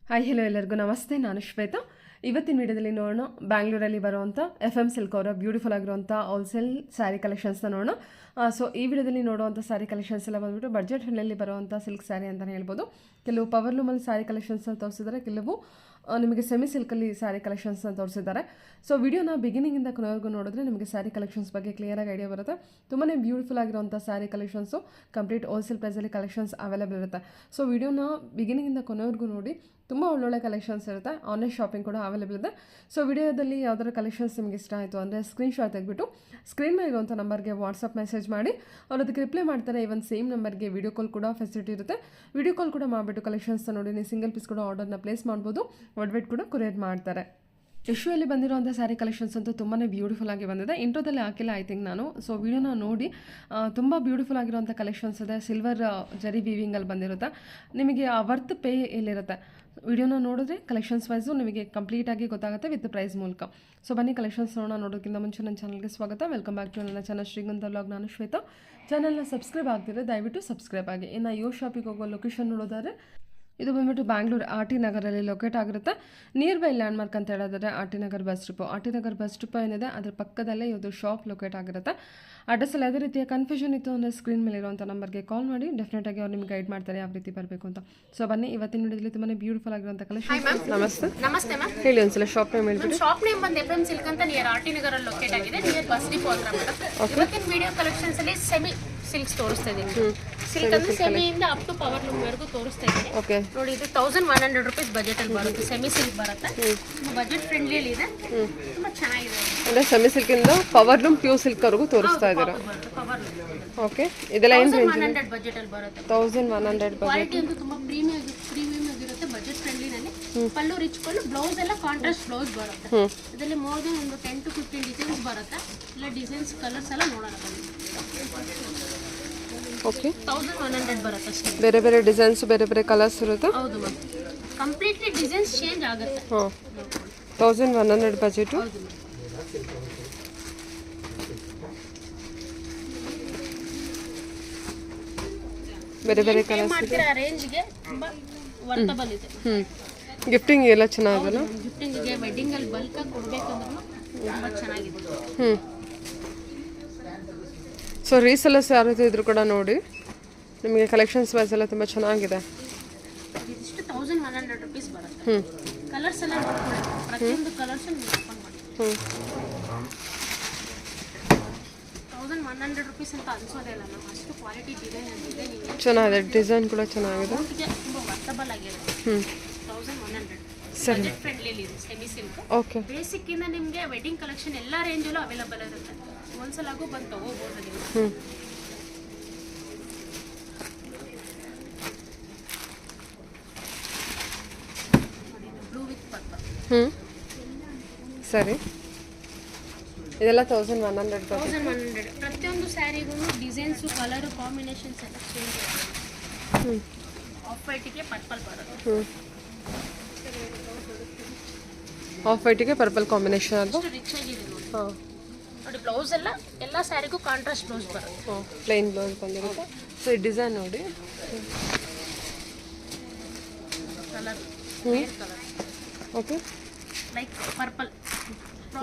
Hi hello ಎಲ್ಲರಿಗೂ ನಮಸ್ತೆ. ನಾನು ಶ್ವೇತಾ. ಇವತ್ತಿನ ವಿಡಿಯೋದಲ್ಲಿ ನೋಡೋಣ ಬ್ಯಾಂಗ್ಳೂರಲ್ಲಿ ಬರುವಂಥ FM ಸಿಲ್ಕ್ ಅವರ ಬ್ಯೂಟಿಫುಲ್ ಆಗಿರುವಂಥ ಹೋಲ್ಸೇಲ್ ಸ್ಯಾರಿ ಕಲೆಕ್ಷನ್ಸ್ನ ನೋಡೋಣ. ಸೊ ಈ ವಿಡಿಯೋದಲ್ಲಿ ನೋಡುವಂಥ ಸ್ಯಾರಿ ಕಲೆಕ್ಷನ್ಸ್ ಎಲ್ಲ ಬಂದುಬಿಟ್ಟು ಬಡ್ಜೆಟ್ ಫ್ರೆಂಡ್ಲಿ ಬರುವಂಥ ಸಿಲ್ಕ್ ಸ್ಯಾರಿ ಅಂತಲೇ ಹೇಳ್ಬೋದು. ಕೆಲವು ಪವರ್ ಲೂಮಲ್ಲಿ ಸ್ಯಾರಿ ಕಲೆಕ್ಷನ್ಸ್ನ ತೋರಿಸಿದ್ದಾರೆ, ಕೆಲವು ನಿಮಗೆ ಸೆಮಿ ಸಿಲ್ಕಲ್ಲಿ ಸ್ಯಾರಿ ಕಲೆಕ್ಷನ್ಸ್ನ ತೋರಿಸಿದ್ದಾರೆ. ಸೊ ವಿಡಿಯೋನ ಬಿಗಿನಿಂಗಿಂದ ಕೊನೆವರೆಗೂ ನೋಡಿದ್ರೆ ನಿಮಗೆ ಸ್ಯಾರಿ ಕಲೆಕ್ಷನ್ಸ್ ಬಗ್ಗೆ ಕ್ಲಿಯರಾಗಿ ಐಡಿಯಾ ಬರುತ್ತೆ. ತುಂಬಾ ಬ್ಯೂಟಿಫುಲ್ ಆಗಿರುವಂಥ ಸ್ಯಾರಿ ಕಲೆಕ್ಷನ್ಸು ಕಂಪ್ಲೀಟ್ ಹೋಲ್ಸೇಲ್ ಪ್ರೈಸಲ್ಲಿ ಕಲೆಕ್ಷನ್ಸ್ ಅವೈಲೇಬಲ್ ಇರುತ್ತೆ. ಸೊ ವಿಡಿಯೋನ ಬಿಗಿನಿಂಗಿಂದ ಕೊನೆವರೆಗೂ ನೋಡಿ, ತುಂಬ ಒಳ್ಳೊಳ್ಳೆ ಕಲೆಕ್ಷನ್ಸ್ ಇರುತ್ತೆ. ಆನ್ಲೈನ್ ಶಾಪಿಂಗ್ ಕೂಡ ಅವೈಲೇಬಲ್ ಇದೆ. ಸೊ ವಿಡಿಯೋದಲ್ಲಿ ಯಾವ್ದಾರ ಕಲೆಕ್ಷನ್ಸ್ ನಿಮಗೆ ಇಷ್ಟ ಆಯಿತು ಅಂದರೆ ಸ್ಕ್ರೀನ್ಶಾಟ್ ತೆಗೆದುಬಿಟ್ಟು ಸ್ಕ್ರೀನ್ ಮೇಲೆ ಇರುವಂಥ ನಂಬರ್ಗೆ ವಾಟ್ಸಪ್ ಮೆಸೇಜ್ ಮಾಡಿ, ಅವ್ರು ಅದಕ್ಕೆ ರಿಪ್ಲೈ ಮಾಡ್ತಾರೆ. ಇವನ್ ಸೇಮ್ ನಂಬರ್ಗೆ ವಿಡಿಯೋ ಕಾಲ್ ಕೂಡ ಫೆಸಿಲಿಟಿ ಇರುತ್ತೆ. ವಿಡಿಯೋ ಕಾಲ್ ಕೂಡ ಮಾಡಿಬಿಟ್ಟು ಕಲೆಕ್ಷನ್ಸ್ನ ನೋಡಿ ನೀವು ಸಿಂಗಲ್ ಪೀಸ್ ಕೂಡ ಆರ್ಡರ್ನ ಪ್ಲೇಸ್ ಮಾಡ್ಬೋದು. ಒಡ್ವೆಟ್ ಕೂಡ ಕೊರಿಯರ್ ಮಾಡ್ತಾರೆ. ಇಶ್ಯೂಯಲ್ಲಿ ಬಂದಿರುವಂಥ ಸ್ಯಾರಿ ಕಲೆಕ್ಷನ್ಸ್ ಅಂತೂ ತುಂಬಾ ಬ್ಯೂಟಿಫುಲ್ ಆಗಿ ಬಂದಿದೆ. ಇಂಟ್ರೋದಲ್ಲಿ ಹಾಕಿಲ್ಲ ಐ ಥಿಂಕ್ ನಾನು. ಸೊ ವಿಡಿಯೋನ ನೋಡಿ, ತುಂಬ ಬ್ಯೂಟಿಫುಲ್ ಆಗಿರುವಂಥ ಕಲೆಕ್ಷನ್ಸ್ ಇದೆ. ಸಿಲ್ವರ್ ಜರಿ ವೀವಿಂಗಲ್ಲಿ ಬಂದಿರುತ್ತೆ. ನಿಮಗೆ ಆ ವರ್ತ್ ಪೇ ಇಲ್ಲಿರುತ್ತೆ. ವಿಡಿಯೋನ ನೋಡಿದ್ರೆ ಕಲೆಕ್ಷನ್ಸ್ ವೈಸು ನಿಮಗೆ ಕಂಪ್ಲೀಟಾಗಿ ಗೊತ್ತಾಗುತ್ತೆ ವಿತ್ ಪ್ರೈಸ್ ಮೂಲಕ. ಸೊ ಬನ್ನಿ ಕಲೆಕ್ಷನ್ಸ್ ನೋಡೋದಕ್ಕಿಂತ ಮುಂಚೆ ನನ್ನ ಚಾನಲ್ಗೆ ಸ್ವಾಗತ. ವೆಲ್ಕಮ್ ಬ್ಯಾಕ್ ಟು ನನ್ನ ಚಾನಲ್ ಶ್ರೀಗಂಧ ವ್ಲಾಗ್. ನಾನು ಶ್ವೇತಾ. ಚಾನಲ್ನ ಸಬ್ಸ್ಕ್ರೈಬ್ ಆಗ್ತಿದ್ರೆ ದಯವಿಟ್ಟು ಸಬ್ಸ್ಕ್ರೈಬ್ ಆಗಿ. ಇನ್ನು ಯೋ ಶಾಪಿಗೆ ಹೋಗೋ ಲೊಕೇಶನ್ ನೋಡೋದಾದ್ರೆ ಇದು ಬಂದ್ಬಿಟ್ಟು ಬ್ಯಾಂಗ್ಳೂರು RT ನಗರಲ್ಲಿ ಲೊಕೇಟ್ ಆಗಿರುತ್ತೆ. ನಿಯರ್ ಬೈ ಲ್ಯಾಂಡ್ಮಾರ್ಕ್ ಅಂತ ಹೇಳಿದ್ರೆ RT Nagar bus depot. RT Nagar bus depot ಏನಿದೆ ಅದ್ರ ಪಕ್ಕದಲ್ಲೇ ಇದು ಶಾಪ್ ಲೊಕೇಟ್ ಆಗಿರುತ್ತೆ. ಅಡ್ರೆಸ್ಸಲ್ಲಿ ಯಾವುದೇ ರೀತಿಯ ಕನ್ಫ್ಯೂಷನ್ ಇತ್ತು ಅಂದರೆ ಸ್ಕ್ರೀನ್ ಮೇಲೆ ಇರುವಂಥ ನಂಬರ್ಗೆ ಕಾಲ್ ಮಾಡಿ, ಡೆಫಿನೆಟಾಗಿ ಅವ್ರು ನಿಮ್ಗೆ ಗೈಡ್ ಮಾಡ್ತಾರೆ ಯಾವ ರೀತಿ ಬರಬೇಕು ಅಂತ. ಸೊ ಬನ್ನಿ, ಇವತ್ತಿನ ವಿಡಿಯೋದಲ್ಲಿ ತುಂಬಾ ಬ್ಯೂಟಿಫುಲ್ ಆಗಿರುವಂಥ ಕಲೆಕ್ಷನ್. ನಮಸ್ತೆ. ನಮಸ್ತೆ ಮ್ಯಾಮ್. ಹೇಳಿ ಒಂದ್ಸಲ ಶಾಪ್ ನೇಮ್ ಹೇಳ್ಬಿಟ್ಟು. ಶಾಪ್ ನೇಮ್ ಬಂದು FM ಸಿಲ್ಕ್ ಅಂತ ನಿಯರ್ RT ನಗರಲ್ಲಿ ಲೊಕೇಟ್ ಆಗಿದೆ, ನಿಯರ್ ಬಸ್ ಡಿಪೋ ಹತ್ರ ಮೇಡಮ್. ಇವತ್ತಿನ ವಿಡಿಯೋ ಕಲೆಕ್ಷನ್ಸ್ ಅಲ್ಲಿ ಸೆಮಿ ಸಿಲ್ಕ್ಸ್ ತೋರಿಸ್ತಾ ಇದ್ದೀನಿ. ಸಿಲ್ಕ್ ಅಂದ್ರೆ ಸೆಮಿಯಿಂದ ಅಪ್ ಟು ಪವರ್ ಲೂಮ್ ವರೆಗೂ ತೋರಿಸ್ತಾ ಇದ್ದೀನಿ. ಓಕೆ, ನೋಡಿ ಇದು 1100 ರೂಪೀಸ್ ಬಜೆಟ್ ಅಲ್ಲಿ ಬರುತ್ತೆ. ಸೆಮಿ ಸಿಲ್ಕ್ ಬರುತ್ತೆ, ಬಜೆಟ್ ಫ್ರೆಂಡ್ಲಿ ಅಲ್ಲಿ ಇದೆ, ತುಂಬಾ ಚೆನ್ನಾಗಿದೆ. ಅಂದರೆ ಸೆಮಿ ಸಿಲ್ಕಿಂದ ಪವರ್ ಲೂಮ್ ಪ್ಯೂರ್ ಸಿಲ್ಕ್ ವರೆಗೂ ತೋರಿಸ್ತಾ ಇದ್ದೀರಾ? Power loom. ಓಕೆ, ಇದೆಲ್ಲ ಏನು ರೇಂಜ್? 1100 ಬಜೆಟ್ ಅಲ್ಲಿ ಬರುತ್ತೆ. 1100 ಕ್ವಾಲಿಟಿ ಅಂತೂ ತುಂಬಾ ಪ್ರೀಮಿಯಂ ಆಗಿರುತ್ತೆ, ಬಜೆಟ್ ಫ್ರೆಂಡ್ಲಿ ನಲ್ಲಿ. ಪಲ್ಲು ರಿಚ್ ಪಲ್ಲು, ಬ್ಲೌಸ್ ಎಲ್ಲ ಕಾಂಟ್ರಾಸ್ಟ್ ಬ್ಲೌಸ್ ಬರುತ್ತೆ. ಇದರಲ್ಲಿ ಮೋರ್ ದನ್ ಒಂದು 10 to 15 ಡಿಸೈನ್ಸ್ ಬರುತ್ತೆ. ಇಲ್ಲ ಡಿಸೈನ್ಸ್ ಕಲರ್ಸ್ ಎಲ್ಲ ನೋಡೋಣ ಬನ್ನಿ. ಓಕೆ, 1100 ಬರುತ್ತೆ ಅಷ್ಟೇ. ಬೇರೆ ಬೇರೆ ಡಿಸೈನ್ಸ್, ಬೇರೆ ಬೇರೆ ಕಲರ್ಸ್ ಇರುತ್ತೆ. ಹೌದು ಮ್ಯಾಮ್, ಕಂಪ್ಲೀಟ್ಲಿ ಡಿಸೈನ್ಸ್ ಚೇಂಜ್ ಆಗುತ್ತೆ. ಹಾಂ, 1100 ಬಜೆಟು. ಬೇರೆ ಬೇರೆ ಕಲರ್ಸ್ ಮಾಡ್ತೀರಾ ರೇಂಜ್ಗೆ ತುಂಬಾ ವರ್ತಬಲ್ ಇದೆ. ಗಿಫ್ಟಿಂಗ್ ಎಲ್ಲ ಚೆನ್ನಾಗಿದೆಲ್ಲ. ಗಿಫ್ಟಿಂಗ್ಗೆ ವೆಡ್ಡಿಂಗ್ ಅಲ್ಲಿ ಬಲ್ಕ್ ಆಗಿ ಕೊಡಬೇಕಂದ್ರೂ ತುಂಬಾ ಚೆನ್ನಾಗಿದೆ. ಸೊ ರೀಸೆಲ್ಲರ್ಸ್ ಯಾರು ಇದ್ರು ಕೂಡ ನೋಡಿ, ನಿಮಗೆ ಕಲೆಕ್ಷನ್ಸ್ ವೈಸ್ ಎಲ್ಲ ತುಂಬ ಚೆನ್ನಾಗಿದೆ. ಇದಿಷ್ಟು 1100 ರೂಪೀಸ್ ಬರುತ್ತೆ. ಕಲರ್ಸ್ ಎಲ್ಲ ನೋಡ್ಕೊಳ್ಳಿ, ಪ್ರತಿಯೊಂದು ಕಲರ್ಸ್ ಓಪನ್ ಮಾಡಿ. 1100 ರೂಪೀಸ್ ಅಂತ ಅನ್ಸೋದೇ ಇಲ್ಲ ಮ್ಯಾಮ್, ಅಷ್ಟು ಕ್ವಾಲಿಟಿ ಡಿಸೈನ್ ಇದೆ. ಚೆನ್ನಾಗಿದೆ, ಡಿಸೈನ್ ಕೂಡ ಚೆನ್ನಾಗಿದೆ. ತುಂಬ ವರ್ತಬಲ್ ಆಗಿರುತ್ತೆ. 1100 ಸರಿ, ಬಜೆಟ್ ಫ್ರೆಂಡ್ಲಿ ಇದೆ. Semi silk okay. ಬೇಸಿಕ್ ಇಂದ ನಿಮಗೆ ವೆಡ್ಡಿಂಗ್ ಕಲೆಕ್ಷನ್ ಎಲ್ಲ ರೇಂಜಲ್ಲೂ ಅವೈಲೇಬಲ್ ಇರುತ್ತೆ. ಒಂದ್ಸಲಾಗೂ ಬಂದು ತಗೋಬಹುದು ನೀವು. Blue with purple. ಸರಿ, ಇದೆಲ್ಲ 1100 ಬರುತ್ತೆ. 1100. ಪ್ರತಿಯೊಂದು ಸ್ಯಾರಿಗೂ ಡಿಸೈನ್ಸು, ಕಲರು, ಕಾಂಬಿನೇಷನ್ಸ್ ಎಲ್ಲ ಚೇಂಜ್ ಆಗುತ್ತೆ. ಆಫ್ ವೈಟಿಗೆ ಪರ್ಪಲ್ ಬರುತ್ತೆ. ಆಫ್ ವೈಟಿಗೆ ಪರ್ಪಲ್ ಕಾಂಬಿನೇಷನ್ ಅದು ರಿಚ್ ಆಗಿದೆ ನೋಡಿ. ಹಾಂ, ನೋಡಿ ಬ್ಲೌಸ್ ಎಲ್ಲ ಸ್ಯಾರಿಗೂ ಕಾಂಟ್ರಾಸ್ಟ್ ಬ್ಲೌಸ್ ಬರುತ್ತೆ. ಪ್ಲೈನ್ ಬ್ಲೌಸ್ ಬಂದಿರುತ್ತೆ. ಸೊ ಈ ಡಿಸೈನ್ ನೋಡಿ, colour colour okay, like purple,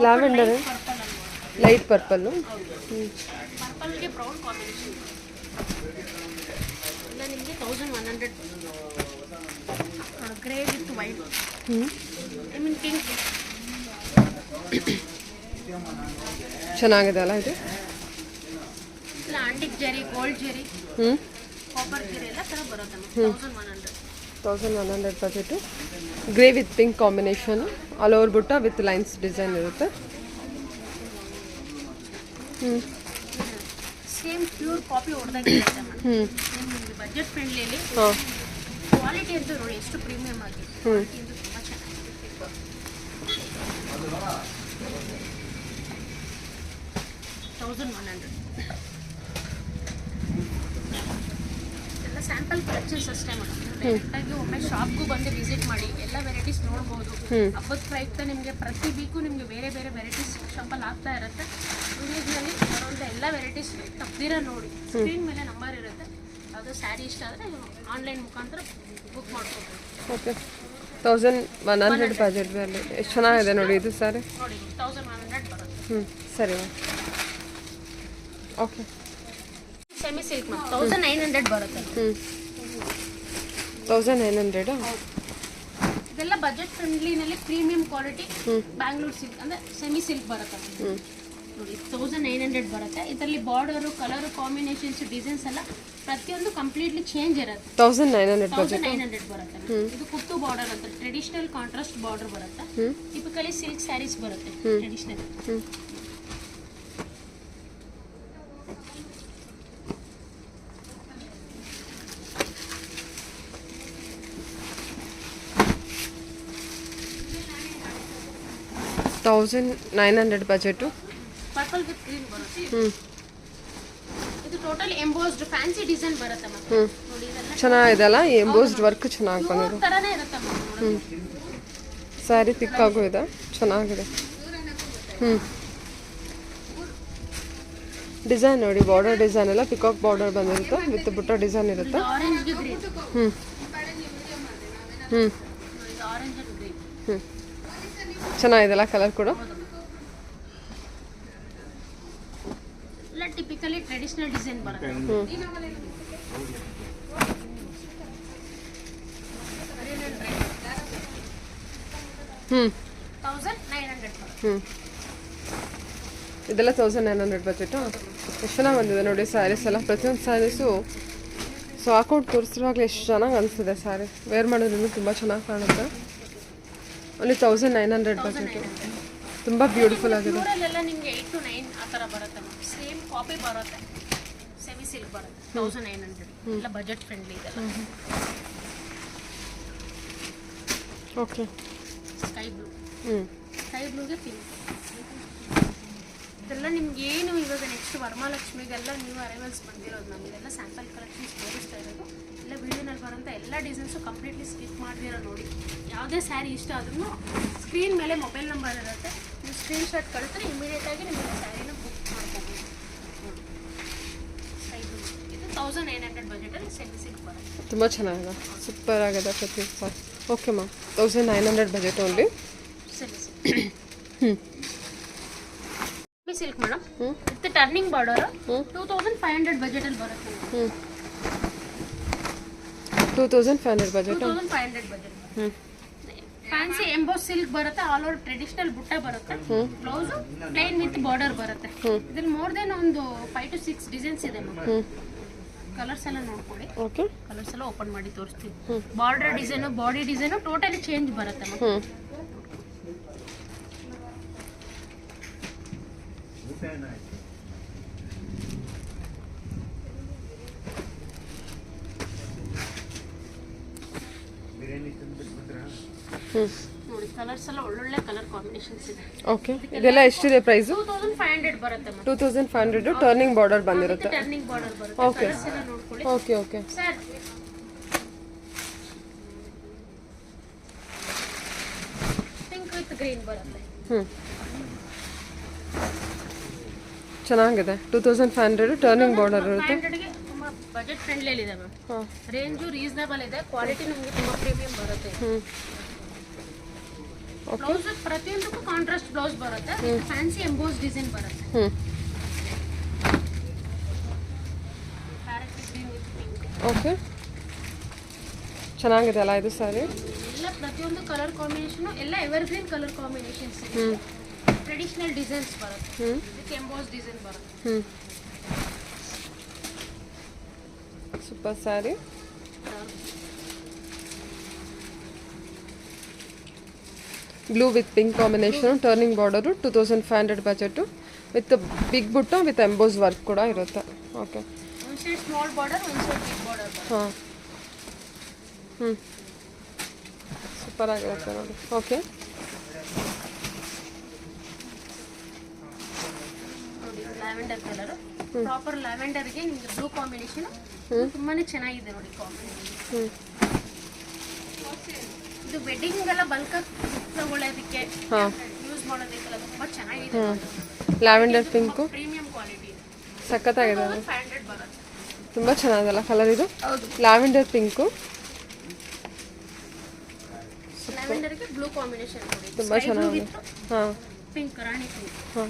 lavender, purple light purple. ಪರ್ಪಲ್ಗೆ ಬ್ರೌನ್ ಕಾಂಬಿನೇಷನ್ ಇಲ್ಲ ನಿಮಗೆ 1100. Grey with white, I mean pink. ಚೆನ್ನಾಗಿದೆ ಅಲ್ಲ ಇದು? ಇಲ್ಲ ಆಂಟಿಕ್ ಜರಿ, ಗೋಲ್ಡ್ ಜರಿ, ಕಾಪರ್ ಜರಿ ಎಲ್ಲ ಥರ ಬರುತ್ತೆ. 1100. 1100 budget. Grey with pink combination, all over ಬುಟ್ಟ ವಿತ್ ಲೈನ್ಸ್ ಡಿಸೈನ್ ಇರುತ್ತೆ. ಸೇಮ್ ಪ್ಯೂರ್ ಕಾಪಿ ಹೊಡೆದಾಗಿರುತ್ತೆ ಮೇಡಮ್. ನಿಮಗೆ ಬಜೆಟ್ ಫ್ರೆಂಡ್ಲಿಯಲ್ಲಿ ಕ್ವಾಲಿಟಿ ಅಂತೂ ನೋಡಿ ಎಷ್ಟು ಪ್ರೀಮಿಯಂ ಆಗಿದೆ. ಕ್ವಾಲಿಟಿ ಅಂತೂ ತುಂಬ ಚೆನ್ನಾಗಿದೆ. 1100 ಎಲ್ಲ ಸ್ಯಾಂಪಲ್ ಕಲೆಕ್ಷನ್ಸ್ ಅಷ್ಟೇ ಮೇಡಮ್. ಡೈರೆಕ್ಟಾಗಿ ಒಮ್ಮೆ ಶಾಪ್ಗೂ ಬಂದು ವಿಸಿಟ್ ಮಾಡಿ ಎಲ್ಲ ವೆರೈಟೀಸ್ ನೋಡ್ಬೋದು. ಹಬ್ಬದ ಪ್ರಯುಕ್ತ ನಿಮಗೆ ಪ್ರತಿ ವೀಕು ನಿಮಗೆ ಬೇರೆ ಬೇರೆ ವೆರೈಟೀಸ್ ಶಾಪಲ್ಲಿ ಆಗ್ತಾ ಇರುತ್ತೆ. ವಿಲೇಜ್ನಲ್ಲಿ ಬರುವಂಥ ಎಲ್ಲ ವೆರೈಟೀಸ್ ತಪ್ಪದಿರ ನೋಡಿ. ಸ್ಕ್ರೀನ್ ಮೇಲೆ ನಂಬರ್ ಇರುತ್ತೆ. ಯಾವುದೋ ಸ್ಯಾರಿ ಇಷ್ಟ ಆದರೆ ಆನ್ಲೈನ್ ಮುಖಾಂತರ ಬುಕ್ ಮಾಡ್ಕೋಬೋದು. ಓಕೆ, 1100 ಬಜೆಟ್ನಲ್ಲಿ ಎಷ್ಟು ಚೆನ್ನಾಗಿದೆ ನೋಡಿ ಇದು ಸ್ಯಾರಿ. ನೋಡಿ 1100 ಬರುತ್ತೆ. ಸರಿ ma'am. Okay. Semi silk ma'am 1900 ಬರುತ್ತೆ. 1900. ಇದೆಲ್ಲ ಬಜೆಟ್ ಫ್ರೆಂಡ್ಲಿನಲ್ಲಿ ಪ್ರೀಮಿಯಂ ಕ್ವಾಲಿಟಿ ಬ್ಯಾಂಗ್ಳೂರ್ ಸಿಲ್ಕ್ ಅಂದರೆ ಸೆಮಿ ಸಿಲ್ಕ್ ಬರುತ್ತೆ ನೋಡಿ. 1900 ಬರುತ್ತೆ. ಇದರಲ್ಲಿ ಬಾರ್ಡರು, ಕಲರು, ಕಾಂಬಿನೇಷನ್ಸ್, ಡಿಸೈನ್ಸ್ ಎಲ್ಲ ಪ್ರತಿಯೊಂದು ಕಂಪ್ಲೀಟ್ಲಿ ಚೇಂಜ್ ಇರುತ್ತೆ. 1900 ಬಜೆಟ್. 1900 ಬರುತ್ತೆ. ಇದು ಕುತ್ತು ಬಾರ್ಡರ್ ಅಂತ ಟ್ರೆಡಿಷನಲ್ ಕಾಂಟ್ರಾಸ್ಟ್ ಬಾರ್ಡರ್ ಬರುತ್ತೆ. ಟಿಪಿಕಲಿ ಸಿಲ್ಕ್ ಸ್ಯಾರೀಸ್ ಬರುತ್ತೆ traditional. $1900 budget. Purple with green ಬರುತ್ತೆ. ಇದು ಟೋಟಲ್ ಎಂಬೋಸ್ಡ್ ಫ್ಯಾನ್ಸಿ ಡಿಸೈನ್ ಬರುತ್ತೆ ಮತ್ತೆ. ನೋಡಿ ಇದೆಲ್ಲ ಚೆನ್ನಾಗಿದೆಲ್ಲ ಎಂಬೋಸ್ಡ್ ವರ್ಕ್ ಚೆನ್ನಾಗಿ ಬಂದಿದೆ. ತರನೇ ಇರುತ್ತೆ ನೋಡಿ. ಸ್ಯಾರಿ ತಿಕ್ಕಾಗೂ ಇದೆ, ಚೆನ್ನಾಗಿದೆ. ಡಿಸೈನ್ ನೋಡಿ, ಬಾರ್ಡರ್ ಡಿಸೈನ್ ಎಲ್ಲ ಪಿಕಾಕ್ ಬಾರ್ಡರ್ ಬಂದಿರುತ್ತೆ ವಿತ್ ಬುಟ್ಟ ಡಿಸೈನ್ ಇರುತ್ತೆ. ಆರೆಂಜ್ ಗೆ ಗ್ರೀನ್. Orange and green. ಚೆನ್ನಾಗಿದೆಲ್ಲ ಕಲರ್ ಕೂಡ. ಎಲ್ಲ ಟಿಪಿಕಲಿ ಟ್ರೆಡಿಷನಲ್ ಡಿಸೈನ್ ಬರುತ್ತೆ. 1900 ಬರುತ್ತೆ. ಇದೆಲ್ಲ 1900 ಬಜೆಟು. ಎಷ್ಟು ಚೆನ್ನಾಗಿ ಬಂದಿದೆ ನೋಡಿ ಸ್ಯಾರೀಸ್ ಎಲ್ಲ. ಪ್ರತಿಯೊಂದು ಸ್ಯಾರೀಸು ಸೊ ಹಾಕೊಂಡು ತೋರಿಸಿರುವಾಗಲೇ ಎಷ್ಟು ಚೆನ್ನಾಗಿ ಅನಿಸ್ತಿದೆ ಸ್ಯಾರಿ. ವೇರ್ ಮಾಡೋದ್ರಿಂದ ತುಂಬ ಚೆನ್ನಾಗಿ ಕಾಣುತ್ತೆ. Only 1900 budget. ತುಂಬ ಬ್ಯೂಟಿಫುಲ್ ಆಗಿದೆ. ಇದರಲ್ಲೆಲ್ಲ ನಿಮಗೆ 8 to 9 ಆ ಥರ ಬರುತ್ತೆ. ಸೇಮ್ ಕಾಪಿ ಬರುತ್ತೆ. ಸೆಮಿ ಸಿಲ್ಕ್ ಬರುತ್ತೆ. 1900 ಎಲ್ಲ ಬಜೆಟ್ ಫ್ರೆಂಡ್ಲಿ ಇದೆ. ಓಕೆ. Sky blue. ಸ್ಕೈ ಬ್ಲೂಗೆ ಪಿಂಕ್. ಇದೆಲ್ಲ ನಿಮ್ಗೆ ಏನು ಇವಾಗ ನೆಕ್ಸ್ಟ್ ವರಮಹಾಲಕ್ಷ್ಮಿಗೆಲ್ಲ ನ್ಯೂ ಅರೈವಲ್ಸ್ ಬಂದಿರೋದು. ನಮಗೆಲ್ಲ ಸ್ಯಾಂಪಲ್ ಕಲೆಕ್ಷನ್ಸ್ ತೋರಿಸ್ತಾ ಇರೋದು. ಎಲ್ಲ ವಿಡಿಯೋನಲ್ಲಿ ಬರೋಂಥ ಎಲ್ಲ ಡಿಸೈನ್ಸು ಕಂಪ್ಲೀಟ್ಲಿ ಸ್ಕಿಪ್ ಮಾಡ್ದಿರೋ ನೋಡಿ. ಯಾವುದೇ ಸ್ಯಾರಿ ಇಷ್ಟ ಆದ್ರೂ ಸ್ಕ್ರೀನ್ ಮೇಲೆ ಮೊಬೈಲ್ ನಂಬರ್ ಇರುತ್ತೆ. ನೀವು ಸ್ಕ್ರೀನ್ ಶಾಟ್ ಕಳಿಸಿದ್ರೆ ಇಮಿಡಿಯೇಟಾಗಿ ನಿಮಗೆ ಸ್ಯಾರಿನ ಬುಕ್ ಮಾಡ್ಕೋಬೋದು. ಸ್ಕೈ ಬ್ಲೂ ಇದು 1900 ಬಜೆಟಲ್ಲಿ ಸೆಮಿ ಸಿಲ್ಕ್ ಬರುತ್ತೆ. ತುಂಬ ಚೆನ್ನಾಗಿದೆ, ಸೂಪರ್ ಆಗಿದೆ ಪ್ರತಿ ಸಾರಿ. Okay ma'am, 1900 budget only. Semi silk madam with turning border 2500 ಬಜೆಟಲ್ಲಿ ಬರುತ್ತೆ. 2500 budget. 2500 budget. Fancy emboss silk ಬರುತ್ತೆ. ಆಲ್ ಓವರ್ ಟ್ರೆಡಿಷನಲ್ ಬುಟ್ಟ ಬರುತ್ತೆ. ಬ್ಲೌಸ್ ಪ್ಲೇನ್ ವಿತ್ ಬಾರ್ಡರ್ ಬರುತ್ತೆ. ಇದ್ರಲ್ಲಿ ಮೋರ್ ದೆನ್ ಒಂದು 5 to 6 ಡಿಸೈನ್ಸ್ ಇದೆ ಮ್ಯಾಮ್. ಕಲರ್ಸ್ ಎಲ್ಲ ನೋಡ್ಕೊಳ್ಳಿ. ಓಕೆ. ಕಲರ್ಸ್ ಎಲ್ಲ ಓಪನ್ ಮಾಡಿ ತೋರಿಸ್ತೀವಿ. Border design, body design totally change ಬರುತ್ತೆ ಮ್ಯಾಮ್. ನೋಡಿ ಕಲರ್ಸ್ ಎಲ್ಲ ಒಳ್ಳೊಳ್ಳೆ ಕಲರ್ ಕಾಂಬಿನೇಷನ್ಸ್ ಇದೆ. ಓಕೆ. ಇದೆಲ್ಲ ಎಷ್ಟಿದೆ ಪ್ರೈಸು? 2500 ಬರುತ್ತೆ ಮ್ಯಾಮ್. 2500 ಟರ್ನಿಂಗ್ ಬಾರ್ಡರ್ ಬಂದಿರುತ್ತೆ. ಟರ್ನಿಂಗ್ ಬಾರ್ಡರ್ ಬರುತ್ತೆ. ಓಕೆ. ಕಲರ್ಸ್ ಎಲ್ಲ ನೋಡ್ಕೊಳ್ಳಿ. Okay okay. Sir pink with green ಬರುತ್ತೆ. ಚೆನ್ನಾಗಿದೆ. 2500 ಟರ್ನಿಂಗ್ ಬಾರ್ಡರ್ ಇರುತ್ತೆ. 500ಗೆ ತುಂಬ ಬಜೆಟ್ ಫ್ರೆಂಡ್ಲಿ ಇದೆ ಮ್ಯಾಮ್. ರೇಂಜು ರೀಸನಬಲ್ ಇದೆ. ಕ್ವಾಲಿಟಿ ನಮಗೆ ತುಂಬ ಪ್ರೀಮಿಯಂ ಬರುತ್ತೆ. ಬ್ಲೌಸ್ ಪ್ರತಿಯೊಂದಕ್ಕೂ ಕಾಂಟ್ರಾಸ್ಟ್ ಬ್ಲೌಸ್ ಬರುತ್ತೆ. ಫ್ಯಾನ್ಸಿ ಎಂಬೋಸ್ ಡಿಸೈನ್ ಬರುತ್ತೆ. ಓಕೆ. ಚೆನ್ನಾಗಿದೆ ಅಲ್ಲ ಇದು ಸ್ಯಾರಿ. ಎಲ್ಲ ಪ್ರತಿಯೊಂದು ಕಲರ್ ಕಾಂಬಿನೇಷನ್ ಎಲ್ಲ evergreen colour combinations. Traditional designs ಬರುತ್ತೆ. ವಿತ್ ಎಂಬೋಸ್ ಡಿಸೈನ್ ಬರುತ್ತೆ. Super sari. Blue with pink combination, turning border, 2500 budget with big butta with emboss work ಕೂಡ ಇರುತ್ತೆ. ಓಕೆ. ಒಂದು ಸೈಡ್ ಸ್ಮಾಲ್ ಬಾರ್ಡರ್, ಒಂದು ಸೈಡ್ ಬಿಗ್ ಬಾರ್ಡರ್ ಬರುತ್ತೆ. ಹಾಂ. ಸೂಪರ್ ಆಗಿರುತ್ತೆ ನೋಡಿ. ಓಕೆ. ನೋಡಿ ಲ್ಯಾವೆಂಡರ್ ಕಲರ್, ಪ್ರಾಪರ್ ಲ್ಯಾವೆಂಡರ್ಗೆ ನಿಮಗೆ ಬ್ಲೂ ಕಾಂಬಿನೇಷನ್ ತುಂಬಾನೇ ಚೆನ್ನಾಗಿದೆ ನೋಡಿ ಕಾಂಬಿನೇಷನ್. ಇದು ವೆಡ್ಡಿಂಗ್ ಎಲ್ಲ ಬಲ್ಕ್ ತಗೊಳ್ಳೋದಕ್ಕೆ ಯೂಸ್ ಮಾಡೋದಕ್ಕೆಲ್ಲ ತುಂಬಾ ಚೆನ್ನಾಗಿದೆ. ಲ್ಯಾವೆಂಡರ್ ಪಿಂಕು ಪ್ರೀಮಿಯಂ ಕ್ವಾಲಿಟಿ ಇದೆ. ಸಖತ್ತಾಗಿದೆ. 500 ಬರುತ್ತೆ. ತುಂಬ ಚೆನ್ನಾಗಲ್ಲ ಕಲರ್ ಇದು. ಹೌದು. ಲ್ಯಾವೆಂಡರ್ ಪಿಂಕು ಲ್ಯಾವೆಂಡರ್ಗೆ ಬ್ಲೂ ಕಾಂಬಿನೇಷನ್ ನೋಡಿ, ತುಂಬ ಚೆನ್ನಾಗಿದೆ. ಹಾಂ ಪಿಂಕ್, ರಾಣಿ ಪಿಂಕ್. ಹಾಂ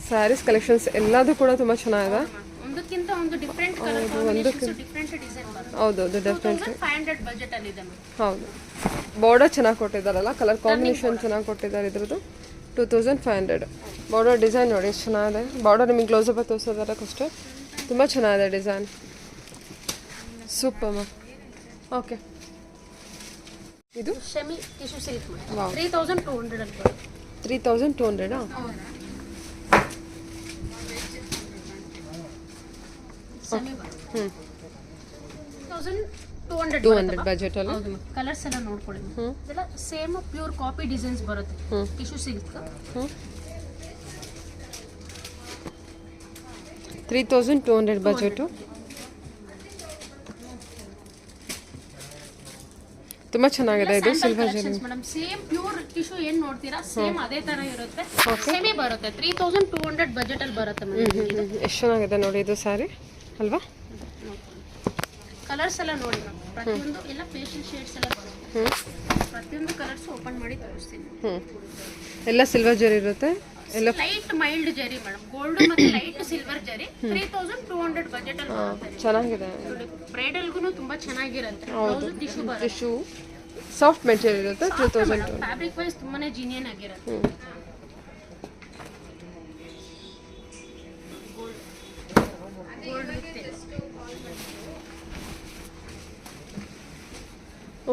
ಸ್ಯಾರೀಸ್ ಕಲೆಕ್ಷನ್ಸ್ ಎಲ್ಲದೂ ಕೂಡ ತುಂಬ ಚೆನ್ನಾಗಿದೆ. ಒಂದಕ್ಕಿಂತ ಒಂದು different colour combinations, different design ಬರುತ್ತೆ. ಹೌದೌದು ಡೆಫಿನೆಟ್ಲಿ 2500 ಬಜೆಟ್ ಅಲ್ಲಿ ಇದೆ ಮ್ಯಾಮ್. ಹೌದು, ಬಾರ್ಡರ್ ಚೆನ್ನಾಗಿ ಕೊಟ್ಟಿದ್ದಾರಲ್ಲ, ಕಲರ್ ಕಾಂಬಿನೇಷನ್ ಚೆನ್ನಾಗಿ ಕೊಟ್ಟಿದ್ದಾರೆ ಇದ್ರದ್ದು. 2500 ಬಾರ್ಡರ್ ಡಿಸೈನ್ ನೋಡಿ ಎಷ್ಟು ಚೆನ್ನಾಗಿದೆ. ಬಾರ್ಡರ್ ನಿಮಗೆ ಕ್ಲೋಸಪ್ ತೋರಿಸೋದಾರ ಅಷ್ಟೇ, ತುಂಬ ಚೆನ್ನಾಗಿದೆ ಡಿಸೈನ್. Super ma'am. ಓಕೆ, ಇದು ಸೆಮಿ ಟಿಶ್ಯೂ ಸಿಲ್ಕ್ ವಾವ್. 3200 ಅಲ್ಲಿ ಬರುತ್ತೆ. 3200 ಸೆಮಿ ಹ್ಞೂ 3200 200 ಬಜೆಟಲ್ಲಿ. ಹೌದು ಮ್ಯಾಮ್. ಕಲರ್ಸ್ ಎಲ್ಲ ನೋಡ್ಕೊಳ್ಳಿ. ಇದೆಲ್ಲ ಸೇಮ್ ಪ್ಯೂರ್ ಕಾಪಿ ಡಿಸೈನ್ಸ್ ಬರುತ್ತೆ. Tissue silk 3200 budget. ತುಂಬ ಚೆನ್ನಾಗಿದೆ ಇದು ಸಿಲ್ವರ್ ಜರಿ. ಮೇಡಮ್ ಸೇಮ್ ಪ್ಯೂರ್ ಟಿಶ್ಯೂ ಏನ್ ನೋಡ್ತೀರಾ ಸೇಮ್ ಅದೇ ತರ ಇರುತ್ತೆ. ಸೆಮಿ ಬರುತ್ತೆ 3200 ಬಜೆಟ್ ಅಲ್ಲಿ ಬರುತ್ತೆ ಮೇಡಮ್. ಎಷ್ಟು ಚೆನ್ನಾಗಿದೆ ನೋಡಿ ಇದು ಸ್ಯಾರಿ ಅಲ್ವಾ. ಕಲರ್ಸ್ ಎಲ್ಲ ನೋಡಿ ಮ್ಯಾಮ್, ಪ್ರತಿಯೊಂದು ಎಲ್ಲ ಪೇಸ್ಟಲ್ ಶೇಡ್ಸ್ ಎಲ್ಲ ಬರುತ್ತೆ. ಪ್ರತಿಯೊಂದು ಕಲರ್ಸ್ ಓಪನ್ ಮಾಡಿ ತೋರಿಸ್ತೀನಿ. ಎಲ್ಲ ಸಿಲ್ವರ್ ಜರಿ ಇರುತ್ತೆ, ಎಲ್ಲ ಲೈಟ್ ಮೈಲ್ಡ್ ಜರಿ ಮೇಡಮ್, ಗೋಲ್ಡ್ ಮತ್ತೆ ಲೈಟ್ ಸಿಲ್ವರ್ ಜರಿ. 3200 ಬಜೆಟ್ ಅಲ್ಲಿ ಬರುತ್ತೆ. ಚೆನ್ನಾಗಿದೆ. ಬ್ರೈಡಲ್ಗೂ ತುಂಬಾ ಚೆನ್ನಾಗಿರುತ್ತೆ. ಬ್ಲೌಸ್ ಟಿಶ್ಯೂ ಬರುತ್ತೆ. ಟಿಶ್ಯೂ ಸಾಫ್ಟ್ ಮೆಟೀರಿಯಲ್ ಇರುತ್ತೆ. 3200 ಫ್ಯಾಬ್ರಿಕ್ ವೈಸ್ ತುಂಬಾನೇ ಜಿನಿಯನ್ ಆಗಿರುತ್ತೆ. Gold with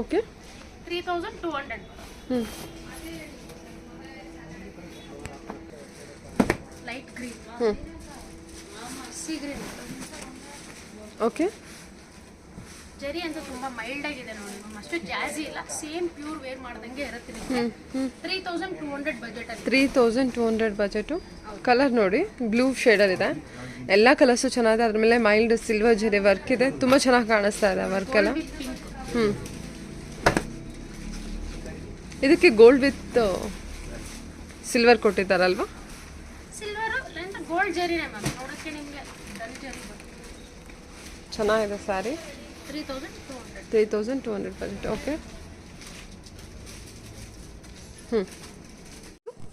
okay 3200 light green, C green. Okay, ಜರಿ ಅಂತ ತುಂಬಾ ಮೈಲ್ಡ್ ಆಗಿದೆ ನೋಡಿ ಮ್ಯಾಮ್, ಅಷ್ಟು ಜಾಜಿ ಇಲ್ಲ, ಸೇಮ್ ಪ್ಯೂರ್ ವೇರ್ ಮಾಡ್ದಂಗೆ ಇರುತ್ತೆ ನಿಮಗೆ. 3200 ಬಜೆಟ್ ಅಲ್ಲಿ. 3200 ಬಜೆಟು. ಕಲರ್ ನೋಡಿ ಬ್ಲೂ ಶೇಡಲ್ಲಿದೆ. ಎಲ್ಲ ಕಲರ್ಸು ಚೆನ್ನಾಗಿದೆ. ಅದ್ರ ಮೇಲೆ ಮೈಲ್ಡ್ ಸಿಲ್ವರ್ ಜರಿ ವರ್ಕ್ ಇದೆ, ತುಂಬ ಚೆನ್ನಾಗಿ ಕಾಣಿಸ್ತಾ ಇದೆ ವರ್ಕ್ ಎಲ್ಲ. ಇದಕ್ಕೆ ಗೋಲ್ಡ್ ವಿತ್ ಸಿಲ್ವರ್ ಕೊಟ್ಟಿದ್ದಾರಲ್ವಾ. ಸಿಲ್ವರ್ ಗೋಲ್ಡ್ ಜರಿನೇ ಮ್ಯಾಮ್, ನೋಡೋಕ್ಕೆ ನಿಮಗೆ ಡಲ್ ಜರಿ ಬರುತ್ತೆ. ಚೆನ್ನಾಗಿದೆ ಸ್ಯಾರಿ. 3200 ಬಜೆಟ್. ಓಕೆ,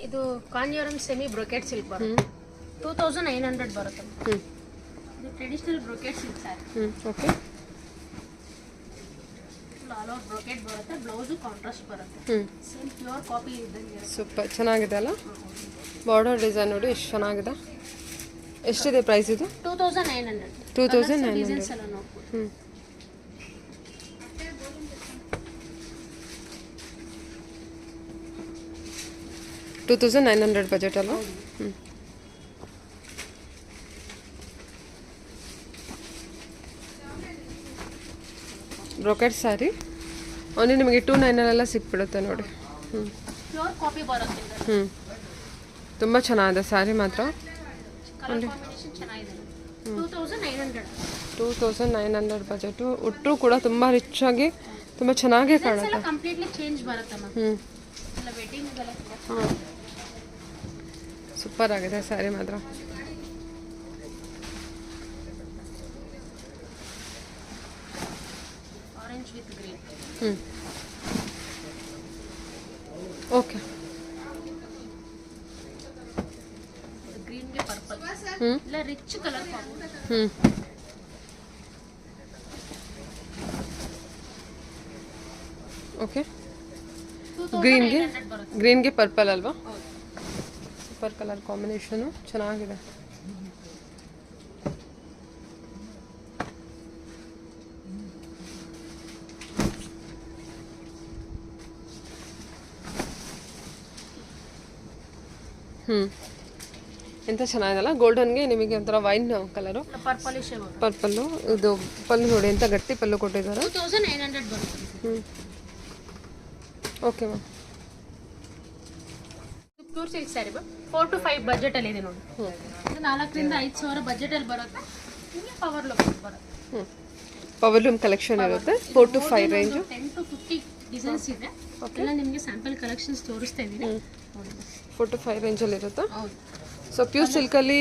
ಇದು ಕಾಂಜೀವರಂ ಸೆಮಿ ಬ್ರೊಕೆಟ್ ಸಿಲ್ಕ್ ಬರುತ್ತೆ. 2900 ಬರುತ್ತೆ. ಇದು traditional brocade silk sari. Okay, all over brocade ಬರುತ್ತೆ, ಬ್ಲೌಸ್ ಕಾಂಟ್ರಾಸ್ಟ್ ಬರುತ್ತೆ. ಸೇಮ್ ಪ್ಯೂರ್ ಕಾಪಿ ಇದ್ದಂಗೆ. ಸೂಪರ್ ಚೆನ್ನಾಗಿದೆ ಅಲ್ಲ. ಬಾರ್ಡರ್ ಡಿಸೈನ್ ನೋಡಿ ಎಷ್ಟು ಚೆನ್ನಾಗಿದೆ. ಎಷ್ಟಿದೆ ಪ್ರೈಸ್ ಇದು? 2900. 2900 ಡಿಸೈನ್ಸ್ ಎಲ್ಲ ನೋಡ್ಬೋದು. 2900 ಬಜೆಟ್ ಅಲ್ವಾ. ಬ್ರೊಕೆಟ್ ಸ್ಯಾರಿ ಓನ್ಲಿ ನಿಮಗೆ 2900 ಸಿಕ್ಬಿಡುತ್ತೆ ನೋಡಿ. ಪ್ಯೂರ್ ಕಾಪಿ ಬರುತ್ತೆ. ತುಂಬ ಚೆನ್ನಾಗಿದೆ ಸ್ಯಾರಿ ಮಾತ್ರ. ಕಲರ್ ಕಾಂಬಿನೇಷನ್ ಚೆನ್ನಾಗಿದೆ. 2900 ಬಜೆಟು. ಉಟ್ಟರು ಕೂಡ ತುಂಬ ರಿಚ್ ಆಗಿ ತುಂಬ ಚೆನ್ನಾಗೇ ಕಾಣುತ್ತೆ. ಕಂಪ್ಲೀಟ್ಲಿ ಚೇಂಜ್ ಬರುತ್ತೆ ಮ್ಯಾಮ್. ಎಲ್ಲ ವೆಡ್ಡಿಂಗ್ ಎಲ್ಲ ಸೂಪರ್ ಆಗಿದೆ ಸ್ಯಾರಿ ಮಾತ್ರ. Orange with green. ಓಕೆ, ಗ್ರೀನ್ಗೆ ಪರ್ಪಲ್ ಎಲ್ಲ ರಿಚ್ ಕಲರ್ ಕಾಂಬಿನೇಷನ್. ಓಕೆ, 2900 ಬರುತ್ತೆ. ಗ್ರೀನ್ಗೆ ಪರ್ಪಲ್ ಅಲ್ವಾ. ಸೂಪರ್ ಕಲರ್ ಕಾಂಬಿನೇಷನು ಚೆನ್ನಾಗಿದೆ. ಎಂತ ಚೆನ್ನಾಗಿದಲ್ಲ. ಗೋಲ್ಡನ್ಗೆ ನಿಮಗೆ ಒಂಥರ ವೈನ್ ಕಲರು, ಪರ್ಪಲಿಶ್ ಪರ್ಪಲ್ಲು. ಇದು ಪಲ್ಲು ನೋಡಿ ಎಂತ ಗಟ್ಟಿ ಪಲ್ಲು ಕೊಟ್ಟಿದ್ದಾರೆ. 2900 ಬರುತ್ತೆ. Okay ma'am. Pure silk sari 4 to 5 budget ಅಲ್ಲಿ ಇದೆ ನೋಡಿ. ಇದು 4 ರಿಂದ 5000 ಬಜೆಟ್ ಅಲ್ಲಿ ಬರುತ್ತೆ. ನಿಮಗೆ ಪವರ್ ಲುಕ್ ಬರುತ್ತೆ. ಪವರ್ ಲೂಮ್ ಕಲೆಕ್ಷನ್ ಇರುತ್ತೆ. 4 to 5 ರೇಂಜು. 10 to 50 ಡಿಸೈನ್ಸ್ ಇದೆ. ಎಲ್ಲ ನಿಮಗೆ ಸ್ಯಾಂಪಲ್ ಕಲೆಕ್ಷನ್ಸ್ ತೋರಿಸ್ತಾ ಇದ್ದೀನಿ. 4 to 5 ರೇಂಜಲ್ಲಿ ಇರುತ್ತೆ. ಹೌದು. ಸೊ ಪ್ಯೂರ್ ಸಿಲ್ಕಲ್ಲಿ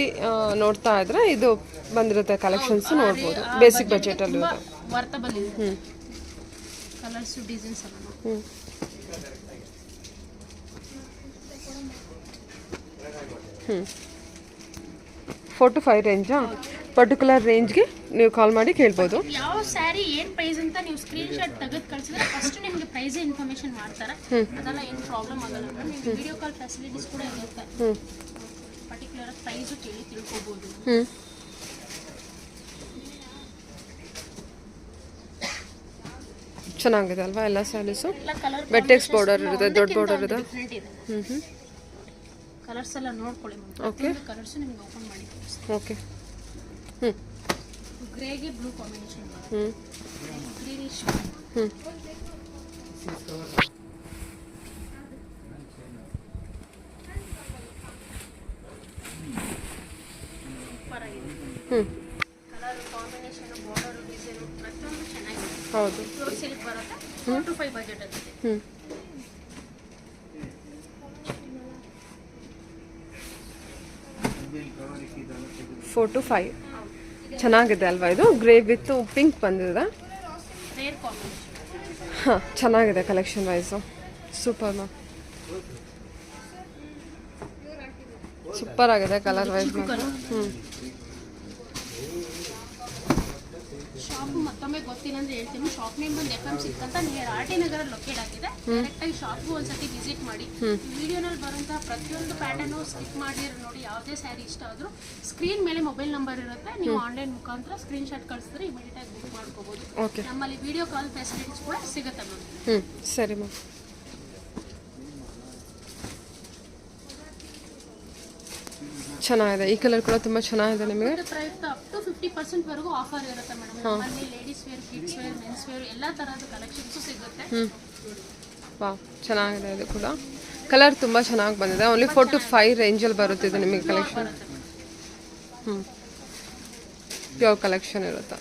ನೋಡ್ತಾ ಇದ್ರೆ ಇದು ಬಂದಿರುತ್ತೆ ಕಲೆಕ್ಷನ್ಸ್ ನೋಡ್ಬೋದು. ಬೇಸಿಕ್ ಬಜೆಟಲ್ಲಿ ಇರುತ್ತೆ. ವರ್ತಬಲ್ ಇದೆ. ಕಲರ್ಸು ಡಿಸೈನ್ಸ್ ಎಲ್ಲ ನೋಡಿ. ಹ್ಞೂ 4 to 5 ರೇಂಜಾ? ಪರ್ಟಿಕ್ಯುಲರ್ ರೇಂಜ್ಗೆ ನೀವು ಕಾಲ್ ಮಾಡಿ ಕೇಳ್ಬೋದು. ಯಾವ ಸ್ಯಾರಿ ಏನು ಪ್ರೈಸ್ ಅಂತ ನೀವು ಸ್ಕ್ರೀನ್ ಶಾಟ್ ತೆಗೆದು ಕಳಿಸಿದ್ರೆ ಫಸ್ಟ್ ನಿಮಗೆ ಪ್ರೈಸ್ ಇನ್ಫಾರ್ಮೇಷನ್ ಮಾಡ್ತಾರೆ. ಅದೆಲ್ಲ ಏನು ಪ್ರಾಬ್ಲಮ್ ಆಗಲ್ಲ ಮೇಡಮ್. ನಿಮಗೆ ವಿಡಿಯೋ ಕಾಲ್ ಫೆಸಿಲಿಟೀಸ್ ಕೂಡ ಇರುತ್ತೆ. ಪರ್ಟಿಕ್ಯುಲರ್ ಪ್ರೈಸು ತಿಳ್ಕೊಬೋದು. ಚೆನ್ನಾಗಿದೆ ಅಲ್ವಾ ಎಲ್ಲ ಸ್ಯಾರೀಸು? ಎಲ್ಲ ಕಲರ್ ಬೆಟ್ಟೆಕ್ಸ್ ಬಾರ್ಡರ್ ಇರುತ್ತೆ, ದೊಡ್ಡ ಬಾರ್ಡರ್ ಇದೆ. ಡಿಫ್ರೆಂಟ್ ಇದೆ. ಕಲರ್ಸ್ ಎಲ್ಲ ನೋಡ್ಕೊಳ್ಳಿ ಮ್ಯಾಮ್. ಓಕೆ. ಕಲರ್ಸು ನಿಮ್ಗೆ ಓಪನ್ ಮಾಡಿ ತೋರಿಸ್ತೀನಿ. ಓಕೆ. ಗ್ರೇಗೆ ಬ್ಲೂ ಕಾಂಬಿನೇಷನ್. ಗ್ರೀನಿಶ್. ಸೂಪರ್ ಆಗಿದೆ. ಕಲರ್ ಕಾಂಬಿನೇಷನ್, ಬಾರ್ಡರ್, ಡಿಸೈನ್ ಪ್ರತಿಯೊಂದು ಚೆನ್ನಾಗಿದೆ. ಹೌದು. ಪ್ಯೂರ್ ಸಿಲ್ಕ್ ಬರುತ್ತೆ. 4 to 5 ಬಜೆಟ್ ಅಲ್ಲಿ. 4 to 5 ಚೆನ್ನಾಗಿದೆ ಅಲ್ವಾ? ಇದು ಗ್ರೇ ವಿತ್ ಪಿಂಕ್ ಬಂದಿದೆ. Rare combination. ಹಾಂ, ಚೆನ್ನಾಗಿದೆ collection wise. Super ma'am, super ಆಗಿದೆ ಕಲರ್ ವೈಸ್ ಮ್ಯಾಮ್. ಶಾಪ್ ಮತ್ತೊಮ್ಮೆ ಗೊತ್ತಿಲ್ಲ ಅಂದ್ರೆ ಹೇಳ್ತೀನಿ. ಶಾಪ್ ನೇಮ್ ಬಂದು FM ಸಿಲ್ಕ್ ಅಂತ ನಿಯರ್ RT ನಗರ ಲೊಕೇಟ್ ಆಗಿದೆ. ಡೈರೆಕ್ಟ್ ಆಗಿ ಶಾಪ್ಗೂ ಒಂದ್ಸತಿ ವಿಸಿಟ್ ಮಾಡಿ. ವಿಡಿಯೋನಲ್ಲಿ ಬರುವಂತಹ ಪ್ರತಿಯೊಂದು ಪ್ಯಾಟರ್ನು ಸ್ಕಿಪ್ ಮಾಡಿ ನೋಡಿ. ಯಾವುದೇ ಸ್ಯಾರಿ ಇಷ್ಟ ಆದ್ರೂ ಸ್ಕ್ರೀನ್ ಮೇಲೆ ಮೊಬೈಲ್ ನಂಬರ್ ಇರುತ್ತೆ. ನೀವು ಆನ್ಲೈನ್ ಮುಖಾಂತರ ಸ್ಕ್ರೀನ್ ಶಾಟ್ ಕಳಿಸಿದ್ರೆ ಇಮಿಡಿಯೇಟ್ ಆಗಿ ಬುಕ್ ಮಾಡ್ಕೋಬಹುದು. ಓಕೆ. ನಮ್ಮಲ್ಲಿ ವಿಡಿಯೋ ಕಾಲ್ ಫೆಸಿಲಿಟೀಸ್ ಕೂಡ ಸಿಗುತ್ತೆ ಮ್ಯಾಮ್. ಸರಿ ಮ್ಯಾಮ್. ಚೆನ್ನಾಗಿದೆ. ಈ ಕಲರ್ ಕೂಡ ತುಂಬ ಚೆನ್ನಾಗಿದೆ. ನಿಮಗೆ ಪ್ರೈಸ್ ಅಪ್ ಟು 50% ವರೆಗೂ ಆಫರ್ ಇರುತ್ತೆ ಮೇಡಮ್. ನಮ್ಮಲ್ಲಿ ladies wear, kids wear, mens wear ಎಲ್ಲ ತರಹದ ಕಲೆಕ್ಷನ್ಸು ಸಿಗುತ್ತೆ. ವಾವ್, ಚೆನ್ನಾಗಿದೆ. ಇದು ಕೂಡ ಕಲರ್ ತುಂಬ ಚೆನ್ನಾಗಿ ಬಂದಿದೆ. ಓನ್ಲಿ 4 to 5 ರೇಂಜಲ್ಲಿ ಬರುತ್ತಿದೆ ನಿಮಗೆ ಕಲೆಕ್ಷನ್. ಪ್ಯೂರ್ ಕಲೆಕ್ಷನ್ ಇರುತ್ತೆ.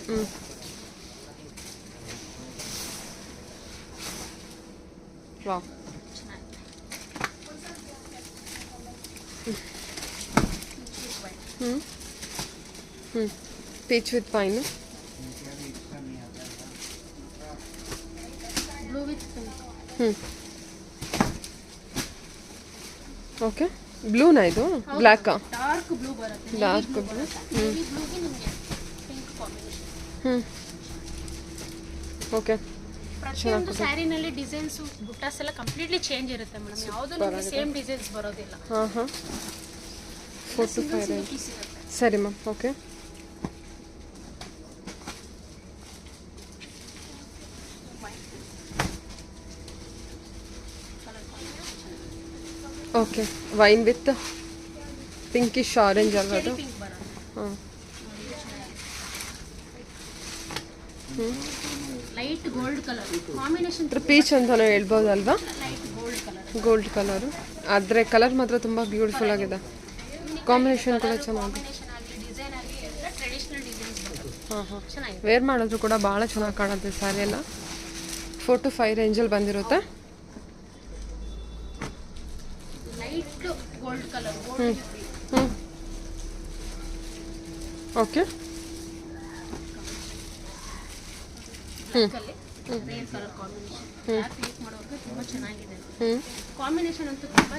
Wow, peach with pine, blue with pink. Okay. ಬ್ಲೂನಾ ಇದು? ಬ್ಲ್ಯಾಕಾ? ಡಾರ್ಕ್ ಬ್ಲೂ ಬರುತ್ತೆ. Dark blue. ಬ್ಲೂಗೆ ನಿಮಗೆ ಪಿಂಕ್ ಕಾಂಬಿನೇಷನ್. ಓಕೆ. ಪ್ರತಿಯೊಂದು ಸ್ಯಾರಿನಲ್ಲಿ ಡಿಸೈನ್ಸ್ ಬುಟ್ಟಾಸ್ ಎಲ್ಲ ಕಂಪ್ಲೀಟ್ಲಿ ಚೇಂಜ್ ಇರುತ್ತೆ ಮೇಡಮ್. ಯಾವುದು ನಿಮಗೆ ಸೇಮ್ ಡಿಸೈನ್ಸ್ ಬರೋದಿಲ್ಲ. 4 to 5 ರೇಂಜ್. ಸರಿ ma'am. Okay. Okay. Wine with pinkish orange ಅಲ್ವಾ ಅದು? ಪಿಂಕ್ ಬರುತ್ತೆ. ಹಾಂ. Light gold colour combination. Peach ಅಂತಲೂ ಹೇಳ್ಬೋದಲ್ವಾ? Light gold colour. Gold colour. ಆದರೆ ಕಲರ್ ಮಾತ್ರ ತುಂಬ ಬ್ಯೂಟಿಫುಲ್ ಆಗಿದೆ. ಕಾಂಬಿನೇಷನ್ ಕೂಡ ಚೆನ್ನಾಗಿದೆ. ಕಾಂಬಿನೇಷನ್ ಆಗಲಿ ಡಿಸೈನ್ ಆಗಲಿ ಎಲ್ಲ ಟ್ರೆಡಿಷನಲ್ ಡಿಸೈನ್ಸ್ ಬರುತ್ತೆ. ಹಾಂ. ಚೆನ್ನಾಗಿದೆ. ವೇರ್ ಮಾಡಿದ್ರು ಕೂಡ ಭಾಳ ಚೆನ್ನಾಗಿ ಕಾಣುತ್ತೆ ಸ್ಯಾರಿ ಎಲ್ಲ. 4 to 5 ರೇಂಜಲ್ಲಿ ಬಂದಿರುತ್ತೆ. Light gold colour. Okay. Rare colour combination. ಯಾರು ಯೂಸ್ ಮಾಡೋದು ತುಂಬ ಚೆನ್ನಾಗಿದೆ. ಕಾಂಬಿನೇಷನ್ ಅಂತೂ ತುಂಬ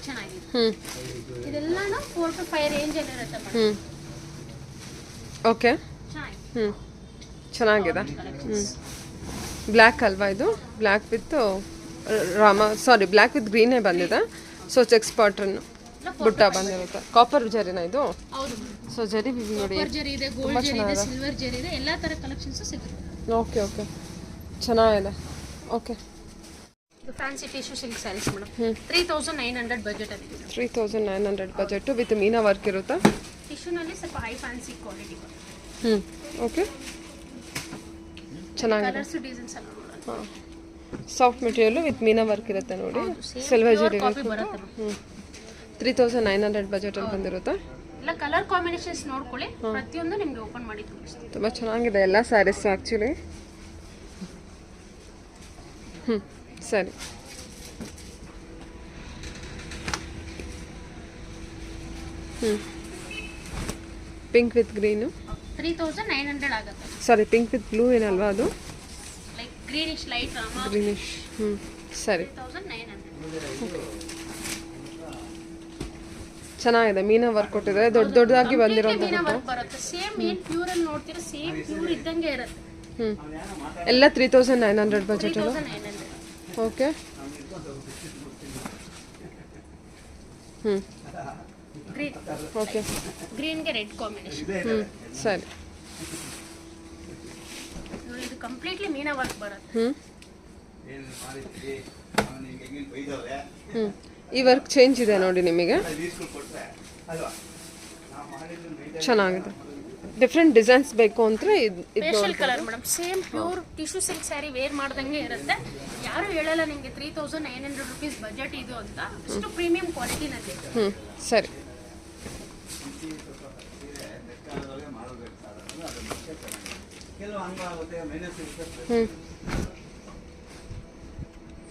ಚೆನ್ನಾಗಿದೆ. ಇದೆಲ್ಲನೂ 4 to 5 ರೇಂಜಲ್ಲಿ ಇರುತ್ತೆ ಮೇಡಮ್. ಓಕೆ. ಚೆನ್ನಾಗಿದೆ. ಚೆನ್ನಾಗಿದೆ. ಬ್ಲ್ಯಾಕ್ ಅಲ್ವಾ ಇದು? ಬ್ಲ್ಯಾಕ್ ವಿತ್ ಬ್ಲ್ಯಾಕ್ ವಿತ್ ಗ್ರೀನೇ ಬಂದಿದೆ. ಸೊ ಚೆಕ್ಸ್ ಪ್ಯಾಟರ್ನ್ ಬುಟ್ಟ ಬಂದಿರುತ್ತೆ. ಕಾಪರ್ ಜರಿನಾ ಇದು? ಹೌದು. ಸೊ ಜರಿ ನೋಡಿ. ಕಾಪರ್ ಜರಿ ಇದೆ, ಗೋಲ್ಡ್ ಜರಿ ಇದೆ, ಸಿಲ್ವರ್ ಜರಿ ಇದೆ, ಎಲ್ಲ ಥರ ಕಲೆಕ್ಷನ್ಸು ಸಿಗುತ್ತೆ. ಓಕೆ. ಓಕೆ, ಚೆನ್ನಾಗಿದೆ. ಓಕೆ. ಇದು fancy tissue silk sarees madam. 3900 budget ಅಲ್ಲಿ. 3900 ಬಜೆಟ್ ವಿತ್ ಮೀನಾ ವರ್ಕ್ ಇರುತ್ತೆ. ಟಿಶ್ಯೂನಲ್ಲಿ ಸ್ವಲ್ಪ ಹೈ ಫ್ಯಾನ್ಸಿ ಕ್ವಾಲಿಟಿ ಬರುತ್ತೆ. ಓಕೆ. ಚೆನ್ನಾಗಿದೆ. ಕಲರ್ಸ್ ಡಿಸೈನ್ಸ್ ಎಲ್ಲ ನೋಡೋಣ. ಹಾಂ. Soft material with Meena work ಇರುತ್ತೆ ನೋಡಿ. ಸಿಲ್ವರ್ ಜರಿ ಕಾಪಿ ಬರುತ್ತೆ. 3900 ಬಜೆಟಲ್ಲಿ ಬಂದಿರುತ್ತೆ. ಎಲ್ಲ ಕಲರ್ ಕಾಂಬಿನೇಷನ್ಸ್ ನೋಡ್ಕೊಳ್ಳಿ. ಪ್ರತಿಯೊಂದು ನಿಮಗೆ ಓಪನ್ ಮಾಡಿ ತೋರಿಸ್ತೀನಿ. ತುಂಬ ಚೆನ್ನಾಗಿದೆ ಎಲ್ಲ ಸ್ಯಾರೀಸ್ ಆ್ಯಕ್ಚುಲಿ. ಸರಿ. Pink with green. 3900 ಆಗುತ್ತೆ. ಸಾರಿ, ಪಿಂಕ್ ವಿತ್ ಬ್ಲೂ ಏನಲ್ವಾ ಅದು? Like greenish light Rama greenish. ಸರಿ, 3900. ಚೆನ್ನಾಗಿದೆ. ಮೀನಾ ವರ್ಕ್ ಕೊಟ್ಟಿದ್ದಾರೆ, ದೊಡ್ಡ ದೊಡ್ಡದಾಗಿ ಬಂದಿರೋಂಥ. ಮೀನಾ ವರ್ಕ್ ಬರುತ್ತೆ. ಸೇಮ್ ಏನ್ ಪ್ಯೂರ್ ಅಲ್ಲಿ ನೋಡ್ತೀರಾ, ಸೇಮ್ ಪ್ಯೂರ್ ಇದ್ದಂಗೆ ಇರುತ್ತೆ. ಎಲ್ಲ 3900 ಬಜೆಟ್ ಅಲ್ಲ? 3900. ಓಕೆ. ಗ್ರೀನ್. ಓಕೆ. ಗ್ರೀನ್ಗೆ ರೆಡ್ ಕಾಂಬಿನೇಷನ್. ಸರಿ. ನೋಡಿ ಇದು ಕಂಪ್ಲೀಟ್ಲಿ ಮೀನಾ ವರ್ಕ್ ಬರುತ್ತೆ. ಈ ವರ್ಕ್ ಚೇಂಜ್ ಇದೆ ನೋಡಿ ನಿಮಗೆ, ಚೆನ್ನಾಗಿದೆ. ಡಿಫ್ರೆಂಟ್ ಡಿಸೈನ್ಸ್ ಬೇಕು ಅಂದರೆ pastel colour madam. Same pure tissue silk sari wear ಮಾಡ್ದಂಗೆ ಇರುತ್ತೆ. ಯಾರು ಹೇಳಲ್ಲ ನಿಮಗೆ 3900 rupees ಬಜೆಟ್ ಇದು ಅಂತ. ಅಷ್ಟು ಪ್ರೀಮಿಯಂ ಕ್ವಾಲಿಟಿನಲ್ಲಿ. ಸರಿ.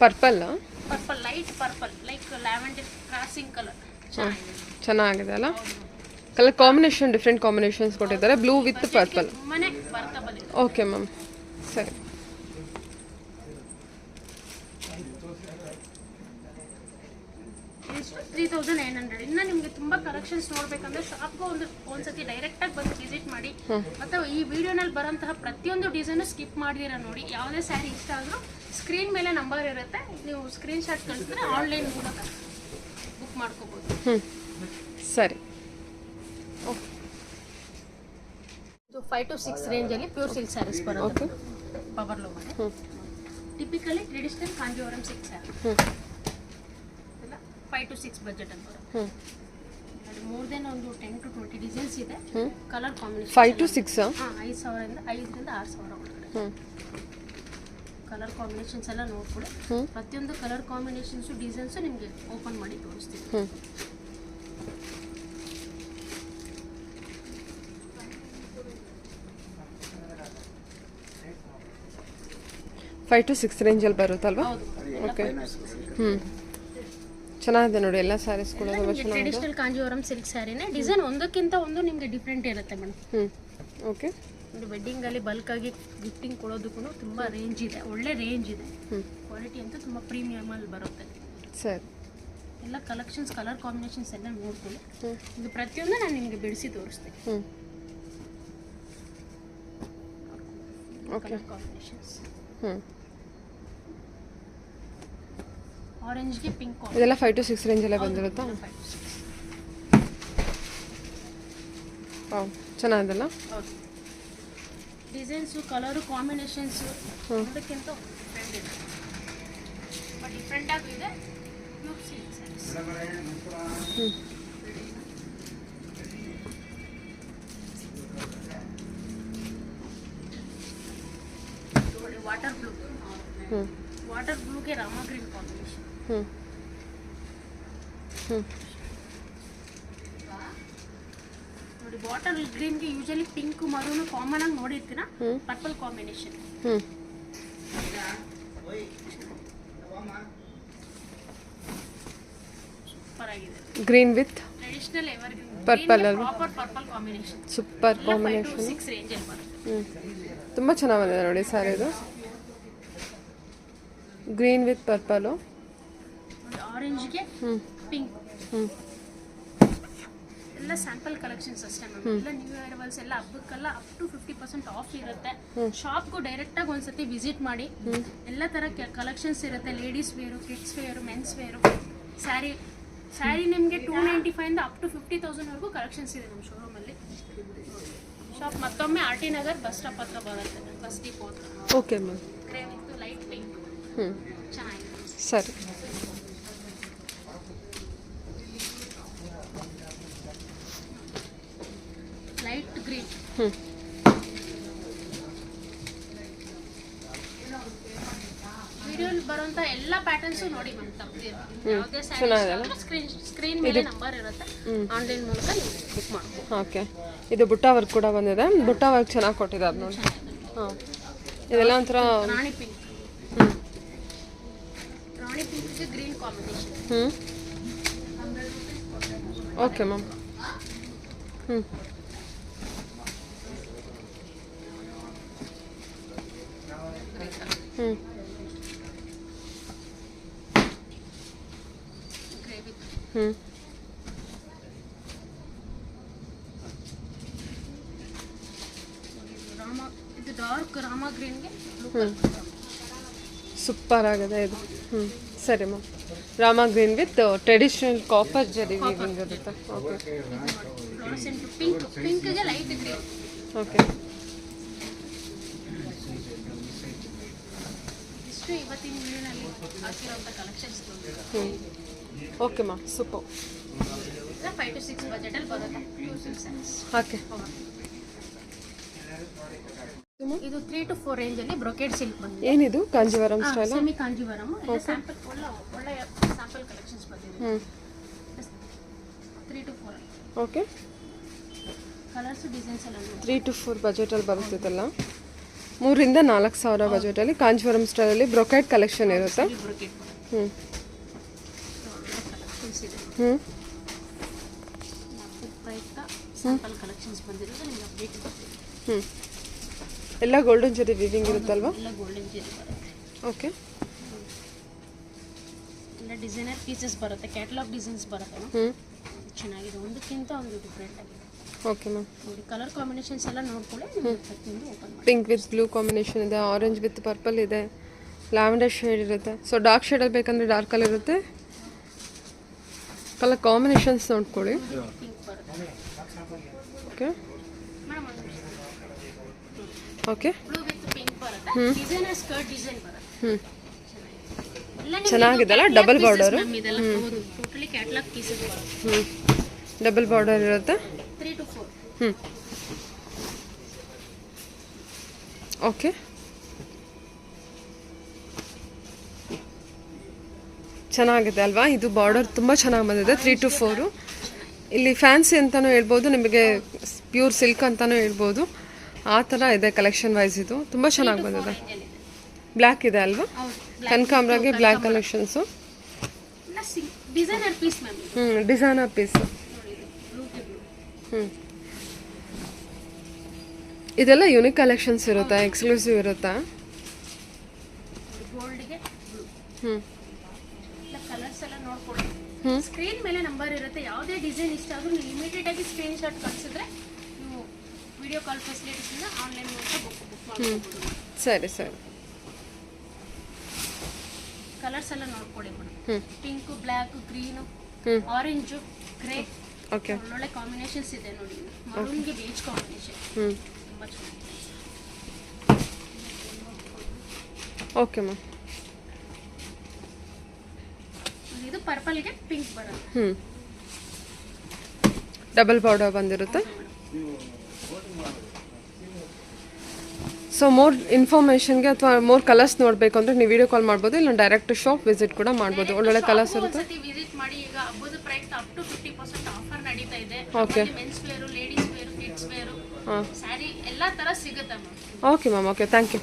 Purple purple, light purple, like lavender crossing colour. ಚೆನ್ನಾಗಿದೆ ಅಲ್ಲ? ಕಲರ್ ಕಾಂಬಿನೇಷನ್ ಡಿಫ್ರೆಂಟ್ ಕಾಂಬಿನೇಷನ್ಸ್ ಕೊಟ್ಟಿದ್ದಾರೆ, ಬ್ಲೂ ವಿತ್ ಪರ್ಪಲ್. ಮನೆ ಬರ್ತಬಲ್. ಓಕೆ ಮ್ಯಾಮ್, ಸರಿ. ಎಷ್ಟು 3900. ಇನ್ನು ನಿಮಗೆ ತುಂಬಾ ಕಲೆಕ್ಷನ್ಸ್ ನೋಡ್ಬೇಕಂದ್ರೆ ಶಾಪ್ಗೆ ಒಂದ್ಸತಿ ಡೈರೆಕ್ಟ್ ಆಗಿ ಬಂದು ವಿಸಿಟ್ ಮಾಡಿ. ಮತ್ತೆ ಈ ವಿಡಿಯೋನಲ್ಲಿ ಬರೋಂತಹ ಪ್ರತಿಯೊಂದು ಡಿಸೈನ್ ಸ್ಕಿಪ್ ಮಾಡಿದಿರ ನೋಡಿ. ಯಾವುದೇ ಸ್ಯಾರಿ ಇಷ್ಟ ಆದ್ರೂ ಸ್ಕ್ರೀನ್ ಮೇಲೆ ನಂಬರ್ ಇರುತ್ತೆ, ನೀವು ಸ್ಕ್ರೀನ್ ಶಾಟ್ ಕಳಿಸಿದ್ರೆ ಆನ್ಲೈನ್ ಮೂಲಕ ಬುಕ್ ಮಾಡ್ಕೋಬಹುದು. ಸರಿ. ಇದು 5 to 6 ರೇಂಜಲ್ಲಿ ಪ್ಯೂರ್ ಸಿಲ್ಕ್ ಸ್ಯಾರೀಸ್ ಬರುತ್ತೆ. ಪವರ್ ಲೋ ಮಾಡಿ typically traditional Kanjeevaram silk sari. 5 to 6 budget ಅಂತ ಬರುತ್ತೆ. ಮೋರ್ ದೆನ್ ಒಂದು 10 to 20 ಡಿಸೈನ್ಸ್ ಇದೆ. ಕಲರ್ ಕಾಂಬಿನೇಷನ್ 5 to 6 5,000 ಇಂದ 6,000 ಒಳಗಡೆ. ಕಲರ್ ಕಾಂಬಿನೇಷನ್ಸ್ ಎಲ್ಲ ನೋಡ್ಕೊಳ್ಳಿ. ಪ್ರತಿಯೊಂದು ಕಲರ್ ಕಾಂಬಿನೇಷನ್ಸು ಡಿಸೈನ್ಸು ನಿಮಗೆ ಓಪನ್ ಮಾಡಿ ತೋರಿಸ್ತೀನಿ. 5 to 6 ರೇಂಜಲ್ಲಿ ಬರುತ್ತಲ್ವಾ? ಓಕೆ. ಚೆನ್ನಾಗಿದೆ ನೋಡಿ, ಎಲ್ಲ ಸ್ಯಾರೀಸ್ ಕೂಡ ತುಂಬ ಚೆನ್ನಾಗಿದೆ. ಟ್ರೆಡಿಷನಲ್ ಕಾಂಜೀವರಂ ಸಿಲ್ಕ್ ಸ್ಯಾರಿನೇ ಡಿಸೈನ್ ಒಂದಕ್ಕಿಂತ ಒಂದು ನಿಮಗೆ ಡಿಫ್ರೆಂಟ್ ಇರುತ್ತೆ ಮೇಡಮ್. ಓಕೆ. ಒಂದು ವೆಡ್ಡಿಂಗಲ್ಲಿ ಬಲ್ಕಾಗಿ ಗಿಫ್ಟಿಂಗ್ ಕೊಡೋದಕ್ಕೂ ತುಂಬ ರೇಂಜ್ ಇದೆ, ಒಳ್ಳೆ ರೇಂಜ್ ಇದೆ. ಕ್ವಾಲಿಟಿ ಅಂತೂ ತುಂಬ ಪ್ರೀಮಿಯಮಲ್ಲಿ ಬರುತ್ತೆ. ಸರಿ. ಎಲ್ಲ ಕಲೆಕ್ಷನ್ಸ್ ಕಲರ್ ಕಾಂಬಿನೇಷನ್ಸ್ ಎಲ್ಲ ನೋಡ್ಕೊಳ್ಳಿ. ಇದು ಪ್ರತಿಯೊಂದು ನಾನು ನಿಮಗೆ ಬಿಡಿಸಿ ತೋರಿಸ್ತೀನಿ. ಕಲರ್ ಕಾಂಬಿನೇಷನ್ಸ್ ಆರೆಂಜ್ಗೆ ಪಿಂಕ್. ಇದೆಲ್ಲ 5 to 6 ರೇಂಜಲ್ಲೇ ಬಂದಿರುತ್ತಾ? ಚೆನ್ನಾಗಿದೆಲ್ಲ. ಹೌದು. ಡಿಸೈನ್ಸು ಕಲರು ಕಾಂಬಿನೇಷನ್ಸು ಅದಕ್ಕಿಂತ ಡಿಫ್ರೆಂಟ್ ಇದೆ, ಬಟ್ ಡಿಫ್ರೆಂಟ್ ಆಗಿ ಇದೆ. Pure silk saris. Water blue. Water ಬ್ಲೂಗೆ ರಾಮ ಗ್ರೀನ್ ಕಾಂಬಿನೇಷನ್. ನೋಡಿ ವಾಟರ್ ಗ್ರೀನ್ಗೆ ಯೂಶಲಿ ಪಿಂಕ್ ಮರೂನು ಕಾಮನ್ ಆಗಿ ನೋಡಿರ್ತೀರಾ. ಪರ್ಪಲ್ ಕಾಂಬಿನೇಷನ್ ಸೂಪರ್ ಆಗಿದೆ. Green with traditional ever purple ಅಲ್ವಾ? Proper purple combination. Super combination. 6 range ಅಲ್ಲಿ ಬರುತ್ತೆ. ತುಂಬ ಚೆನ್ನಾಗಿ ಬಂದಿದೆ ನೋಡಿ ಸ್ಯಾರಿ. ಇದು ಗ್ರೀನ್ ವಿತ್ ಪರ್ಪಲು, ಆರೆಂಜ್ಗೆ ಪಿಂಕ್. ಎಲ್ಲ ಸ್ಯಾಂಪಲ್ ಕಲೆಕ್ಷನ್ಸ್ ಅಷ್ಟೇ ಮ್ಯಾಮ್. ಎಲ್ಲ ನ್ಯೂ ಅರೈವಲ್ಸ್, ಎಲ್ಲ ಹಬ್ಬಕ್ಕೆಲ್ಲ ಅಪ್ ಟು 50% ಆಫ್ ಇರುತ್ತೆ. ಶಾಪ್ಗೂ ಡೈರೆಕ್ಟ್ ಆಗಿ ಒಂದ್ಸತಿ ವಿಸಿಟ್ ಮಾಡಿ. ಎಲ್ಲ ತರ ಕಲೆಕ್ಷನ್ಸ್ ಇರುತ್ತೆ. Ladies wear, kids wear, men's wear, sari ನಿಮಗೆ 295 ಇಂದ ಅಪ್ ಟು 50,000 ವರೆಗೂ ಕಲೆಕ್ಷನ್ಸ್ ಇದೆ ನಮ್ಮ ಶೋರೂಮಲ್ಲಿ. ಶಾಪ್ ಮತ್ತೊಮ್ಮೆ ಆರ್ ಟಿ ನಗರ್ ಬಸ್ ಸ್ಟಾಪ್ ಹತ್ರ ಬರುತ್ತೆ, ಬಸ್ ಡಿಪೋ ಹತ್ರ. Okay ma'am. Grey with light pink ಚೆನ್ನಾಗಿದೆ. ಸರಿ. Light green. ವಿಡಿಯೋಲಿ ಬರುವಂತ ಎಲ್ಲ ಪ್ಯಾಟರ್ನ್ಸ್ ನೋಡಿ ಮ್ಯಾಮ್, ತಪ್ಪದಿರ. ಯಾವುದೇ ಸ್ಕ್ರೀನ್ ಮೇಲೆ ನಂಬರ್ ಇರುತ್ತೆ, ಆನ್ಲೈನ್ ಮೂಲಕ ನೀವು ಬುಕ್ ಮಾಡ್ಬೋದು. ಓಕೆ. ಇದು ಬುಟ್ಟ ವರ್ಕ್ ಕೂಡ ಬಂದಿದೆ. ಬುಟ್ಟ ವರ್ಕ್ ಚೆನ್ನಾಗಿ ಕೊಟ್ಟಿದ್ದಾರೆ ನೋಡಿ. ಇದೆಲ್ಲ ಒಂಥರ ರಾಣಿ ಪಿಂಕ್. ರಾಣಿ ಪಿಂಕ್ಗೆ ಗ್ರೀನ್ ಕಾಂಬಿನೇಷನ್. Okay ma'am. ಹ್ಞೂ ಗ್ರೇವಿ ಹ್ಞೂ ರಾಮ, ಇದು ಡಾರ್ಕ್ ರಾಮ ಗ್ರೀನ್ಗೆ ಸೂಪರ್ ಆಗಿದೆ ಇದು. ಹ್ಞೂ ಸರಿ ma'am. Rama green with traditional copper zari weaving ಇರುತ್ತೆ. ಓಕೆ ಫ್ಲೋರಸೆಂಟ್ ಪಿಂಕ್, ಪಿಂಕ್ಗೆ ಲೈಟ್ ಗ್ರೀನ್. ಓಕೆ ಇಷ್ಟು ಇವತ್ತಿನ ವಿಡಿಯೋನಲ್ಲಿ ಹಾಕಿರೋಂಥ ಕಲೆಕ್ಷನ್ಸ್. ಹ್ಞೂ ಓಕೆ ಮ್ಯಾಮ್ ಸೂಪರ್. 5 to 6 ಬಜೆಟಲ್ಲಿ ಬರುತ್ತೆ. 2 ಸೈಜ್. ಓಕೆ ಇದು 3 to 4 ರೇಂಜಲ್ಲಿ ಬ್ರೊಕೆಡ್ ಸಿಲ್ಕ್ ಬಂದಿದೆ. ಏನಿದು ಕಾಂಜೀವರಂ ಸ್ಟೈಲ್? ಸೆಮಿ ಕಾಂಜೀವರಂ. ಎಲ್ಲ ಸ್ಯಾಂಪಲ್ ಒಳ್ಳೆ ಸ್ಯಾಂಪಲ್ ಕಲೆಕ್ಷನ್ಸ್ ಬಂದಿದೆ. ಹ್ಞೂ 3 to 4. ಓಕೆ ಕಲರ್ಸ್ ಡಿಸೈನ್ಸ್ ಎಲ್ಲ ನೋಡಿ. 3 to 4 ಬಜೆಟಲ್ಲಿ ಬರುತ್ತಿದ್ದಲ್ಲ. 3 ಇಂದ 4 ಸಾವಿರ ಬಜೆಟಲ್ಲಿ ಕಾಂಜೀವರಂ ಸ್ಟೈಲಲ್ಲಿ ಬ್ರೊಕೆಡ್ ಕಲೆಕ್ಷನ್ ಇರುತ್ತೆ. ಬ್ರೊಕೆಡ್ ಹ್ಞೂ ಕಲೆಕ್ಷನ್ಸ್ ಇದೆ. ಹ್ಞೂ ಪ್ರಯುಕ್ತ ಸ್ಯಾಂಪಲ್ ಕಲೆಕ್ಷನ್ಸ್ ಬಂದಿರೋದು ನಿಮ್ಗೆ ಅಪ್ಡೇಟ್ ಬರ್ತೀವಿ. ಹ್ಞೂ ಎಲ್ಲ ಗೋಲ್ಡನ್ ಜರಿ ವಿವಿಂಗ್ ಇರುತ್ತಲ್ವಾ? ಎಲ್ಲ ಗೋಲ್ಡನ್ ಜರಿ ಬರುತ್ತೆ. ಓಕೆ ಎಲ್ಲ ಡಿಸೈನರ್ ಪೀಸಸ್ ಬರುತ್ತೆ, ಕ್ಯಾಟಲಾಗ್ ಡಿಸೈನ್ಸ್ ಬರುತ್ತೆ. ಹ್ಞೂ ಚೆನ್ನಾಗಿದೆ, ಒಂದಕ್ಕಿಂತ ಒಂದು ಡಿಫ್ರೆಂಟ್ ಆಗಿದೆ. Okay ma'am. ನೋಡಿ ಕಲರ್ ಕಾಂಬಿನೇಷನ್ಸ್ ಎಲ್ಲ ನೋಡ್ಕೊಳ್ಳಿ. ಪ್ರತಿಯೊಂದು ಓಪನ್ ಮಾಡಿ. ಪಿಂಕ್ ವಿತ್ ಬ್ಲೂ ಕಾಂಬಿನೇಷನ್ ಇದೆ, ಆರೆಂಜ್ ವಿತ್ ಪರ್ಪಲ್ ಇದೆ, ಲ್ಯಾವೆಂಡರ್ ಶೇಡ್ ಇರುತ್ತೆ. ಸೊ ಡಾರ್ಕ್ ಶೇಡಲ್ಲಿ ಬೇಕಂದರೆ ಡಾರ್ಕ್ ಕಲರ್ ಇರುತ್ತೆ. ಕಲರ್ ಕಾಂಬಿನೇಷನ್ಸ್ ನೋಡ್ಕೊಳ್ಳಿ. ಪಿಂಕ್ ಬರುತ್ತೆ okay madam. Okay blue with pink ಬರುತ್ತೆ. ಡಿಸೈನರ್ ಸ್ಕರ್ಟ್ ಡಿಸೈನ್ ಬರುತ್ತೆ. ಹ್ಞೂ ಎಲ್ಲ ಚೆನ್ನಾಗಿದೆಲ್ಲ ಡಬಲ್ ಬಾರ್ಡರು. ಇದೆಲ್ಲ ಹೌದು, ಟೋಟಲಿ ಕ್ಯಾಟಲಾಗ್ ಪೀಸಸ್ ಬರುತ್ತೆ. ಹ್ಞೂ ಡಬಲ್ ಬಾರ್ಡರ್ ಇರುತ್ತೆ. 3 to 4. ಹ್ಞೂ ಓಕೆ ಚೆನ್ನಾಗಿದೆ ಅಲ್ವಾ? ಇದು ಬಾರ್ಡರ್ ತುಂಬ ಚೆನ್ನಾಗಿ ಬಂದಿದೆ. 3 to 4. ಇಲ್ಲಿ ಫ್ಯಾನ್ಸಿ ಅಂತಲೂ ಹೇಳ್ಬೋದು, ನಿಮಗೆ ಪ್ಯೂರ್ ಸಿಲ್ಕ್ ಅಂತಲೂ ಹೇಳ್ಬೋದು. ಆ ಥರ ಇದೆ ಕಲೆಕ್ಷನ್ ವೈಸ್. ಇದು ತುಂಬ ಚೆನ್ನಾಗಿ ಬಂದಿದೆ. ಬ್ಲ್ಯಾಕ್ ಇದೆ ಅಲ್ವಾ? ಕನಕಾಂಬ್ರಾಗೆ black collections. Designer piece ma'am. ಹ್ಞೂ ಡಿಸೈನರ್ ಪೀಸು. ಹ್ಞೂ ಇದೆಲ್ಲ ಯುನಿಕ್ ಕಲೆಕ್ಷನ್ಸ್ ಇರುತ್ತೆ, ಎಕ್ಸ್ಕ್ಲೂಸಿವ್ ಇರುತ್ತೆ. ಗೋಲ್ಡ್ಗೆ ಬ್ಲೂ. ಹ್ಞೂ ಎಲ್ಲ ಕಲರ್ಸ್ ಎಲ್ಲ ನೋಡ್ಕೊಳ್ಳಿ. ಸ್ಕ್ರೀನ್ ಮೇಲೆ ನಂಬರ್ ಇರುತ್ತೆ. ಯಾವುದೇ ಡಿಸೈನ್ ಇಷ್ಟ ಆದರೂ ನೀವು ಇಮಿಡಿಯೇಟ್ ಆಗಿ ಸ್ಕ್ರೀನ್ ಶಾಟ್ ಕಳಿಸಿದ್ರೆ ನೀವು ವಿಡಿಯೋ ಕಾಲ್ ಫೆಸಿಲಿಟೀಸಿಂದ ಆನ್ಲೈನ್ ಮೂಲಕ ಬುಕ್ ಮಾಡ್ಬೋದು. ಸರಿ ಸರಿ. ಕಲರ್ಸ್ ಎಲ್ಲ ನೋಡ್ಕೊಳ್ಳಿ ಮೇಡಮ್. ಹ್ಞೂ pink, black, green, orange, grey, okay ಒಳ್ಳೊಳ್ಳೆ ಕಾಂಬಿನೇಷನ್ಸ್ ಇದೆ ನೋಡಿ. ಮರೂನ್ಗೆ ಬೇಜ್ ಕಾಂಬಿನೇಷನ್ ಹ್ಞೂ ತುಂಬ ಚೆನ್ನಾಗಿದೆ. Okay ma'am. ಇದು ಪರ್ಪಲ್ಗೆ ಪಿಂಕ್ ಬರುತ್ತೆ. ಹ್ಞೂ ಡಬಲ್ ಬಾರ್ಡರ್ ಬಂದಿರುತ್ತೆ. ಸೊ ಮೋರ್ ಇನ್ಫಾರ್ಮೇಷನ್ಗೆ ಅಥವಾ ಮೋರ್ ಕಲರ್ಸ್ ನೋಡಬೇಕು ಅಂದರೆ ನೀವು ವಿಡಿಯೋ ಕಾಲ್ ಮಾಡ್ಬೋದು, ಇಲ್ಲ ಡೈರೆಕ್ಟ್ ಶಾಪ್ ವಿಸಿಟ್ ಕೂಡ ಮಾಡ್ಬೋದು. ಒಳ್ಳೊಳ್ಳೆ ಕಲರ್ಸ್ ಇರುತ್ತೆ. ವಿಸಿಟ್ ಮಾಡಿ. ಈಗ ಹಬ್ಬದ ಪ್ರಯುಕ್ತ ಅಪ್ ಟು 50% ಆಫರ್ ನಡೀತಾ ಇದೆ. Okay men's wear, ladies wear, kids wear, ಹಾಂ ಸ್ಯಾರಿ ಎಲ್ಲ ತರ ಸಿಗುತ್ತೆ ma'am. Okay ma'am. Okay thank you.